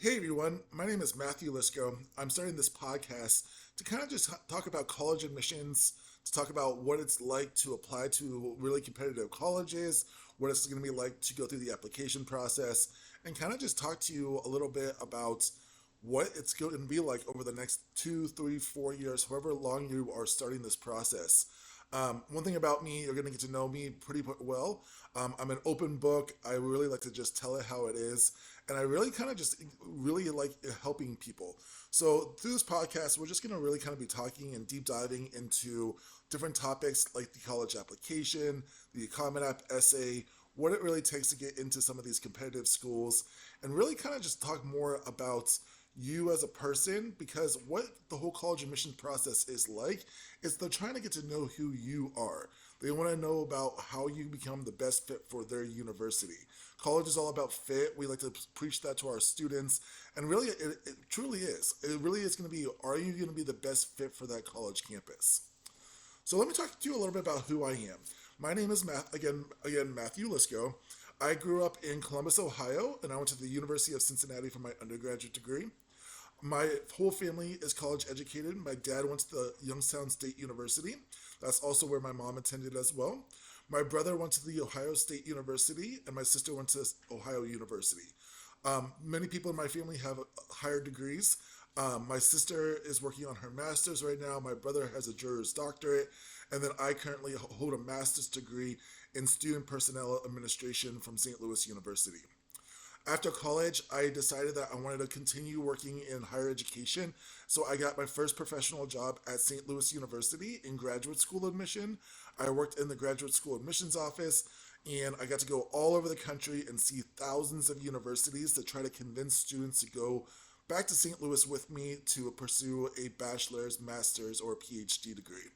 Hey everyone, my name is Matthew Lisko. I'm starting this podcast to kind of just talk about college admissions, to talk about what it's like to apply to really competitive colleges, what it's going to be like to go through the application process, and kind of just talk to you a little bit about what it's going to be like over the next 2, 3, 4 years, however long you are starting this process. One thing about me, you're going to get to know me pretty well. I'm an open book. I really like to just tell it how it is. And I really kind of just really like helping people. So through this podcast, we're just going to really kind of be talking and deep diving into different topics like the college application, the Common App essay, what it really takes to get into some of these competitive schools, and really kind of just talk more about you as a person, because what the whole college admission process is like is they're trying to get to know who you are. They want to know about how you become the best fit for their university. College is all about fit. We like to preach that to our students, and really it truly is. It really is going to be, are you going to be the best fit for that college campus? So let me talk to you a little bit about who I am. My name is Matthew Lisko. I grew up in Columbus, Ohio, and I went to the University of Cincinnati for my undergraduate degree. My whole family is college educated. My dad went to the Youngstown State University. That's also where my mom attended as well. My brother went to the Ohio State University, and my sister went to Ohio University. Many people in my family have higher degrees. My sister is working on her master's right now. My brother has a Juris Doctorate, and then I currently hold a master's degree in Student Personnel Administration from St. Louis University. After college, I decided that I wanted to continue working in higher education, so I got my first professional job at St. Louis University in graduate school admission. I worked in the graduate school admissions office, and I got to go all over the country and see thousands of universities to try to convince students to go back to St. Louis with me to pursue a bachelor's, master's, or PhD degree.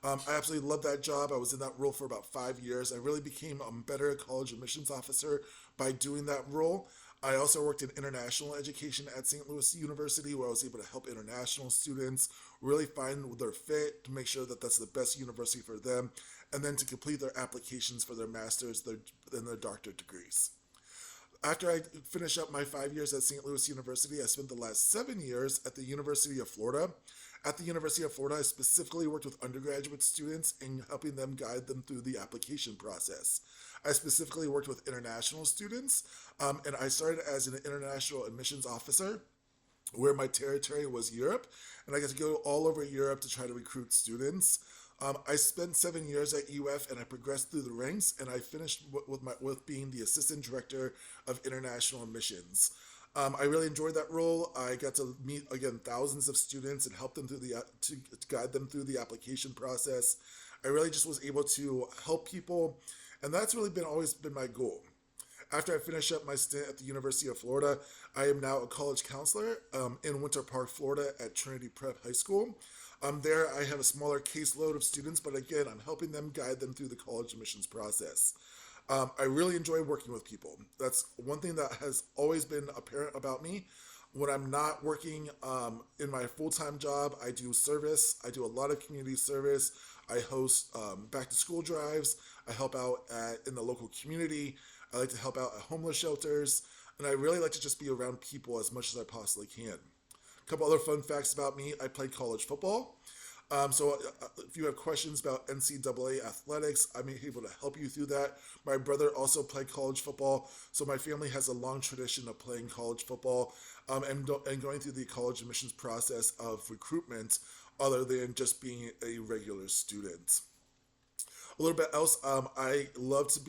I absolutely loved that job. I was in that role for about 5 years. I really became a better college admissions officer by doing that role. I also worked in international education at St. Louis University, where I was able to help international students really find their fit, to make sure that that's the best university for them, and then to complete their applications for their master's and their doctorate degrees. After I finished up my 5 years at St. Louis University, I spent the last 7 years at the University of Florida. At the University of Florida, I specifically worked with undergraduate students in helping them guide them through the application process. I specifically worked with international students, and I started as an international admissions officer, where my territory was Europe, and I got to go all over Europe to try to recruit students. I spent 7 years at UF, and I progressed through the ranks, and I finished with being the assistant director of international admissions. I really enjoyed that role. I got to meet again thousands of students and help them through to guide them through the application process. I really just was able to help people, and that's really been always been my goal. After I finish up my stint at the University of Florida, I am now a college counselor in Winter Park, Florida at Trinity Prep High School. There I have a smaller caseload of students, but again, I'm helping them guide them through the college admissions process. I really enjoy working with people. That's one thing that has always been apparent about me. When I'm not working in my full-time job, I do service. I do a lot of community service. I host back-to-school drives. I help out in the local community. I like to help out at homeless shelters. And I really like to just be around people as much as I possibly can. A couple other fun facts about me. I played college football. If you have questions about NCAA athletics, I'm able to help you through that. My brother also played college football, so my family has a long tradition of playing college football and going through the college admissions process of recruitment, other than just being a regular student. A little bit else, I love to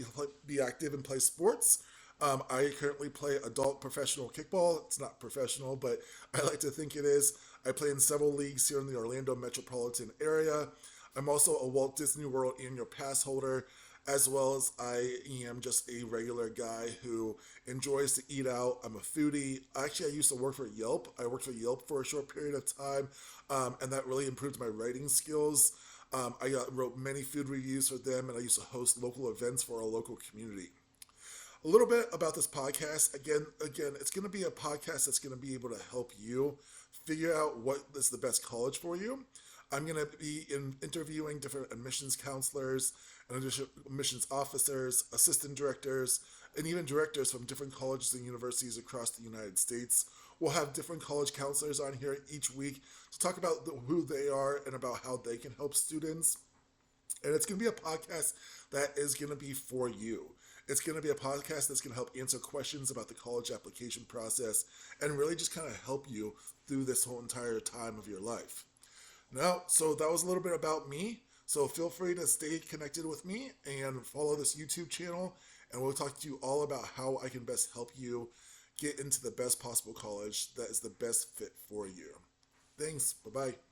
be active and play sports. I currently play adult professional kickball. It's not professional, but I like to think it is. I play in several leagues here in the Orlando metropolitan area. I'm also a Walt Disney World annual pass holder, as well as I am just a regular guy who enjoys to eat out. I'm a foodie. Actually, I used to work for Yelp. I worked for Yelp for a short period of time, and that really improved my writing skills. Wrote many food reviews for them, and I used to host local events for our local community. A little bit about this podcast. Again, it's going to be a podcast that's going to be able to help you figure out what is the best college for you. I'm going to be interviewing different admissions counselors and admissions officers, assistant directors, and even directors from different colleges and universities across the United States. We'll have different college counselors on here each week to talk about who they are and about how they can help students. And it's going to be a podcast that is going to be for you. It's going to be a podcast that's going to help answer questions about the college application process and really just kind of help you through this whole entire time of your life. Now, so that was a little bit about me. So feel free to stay connected with me and follow this YouTube channel, and we'll talk to you all about how I can best help you get into the best possible college that is the best fit for you. Thanks. Bye-bye.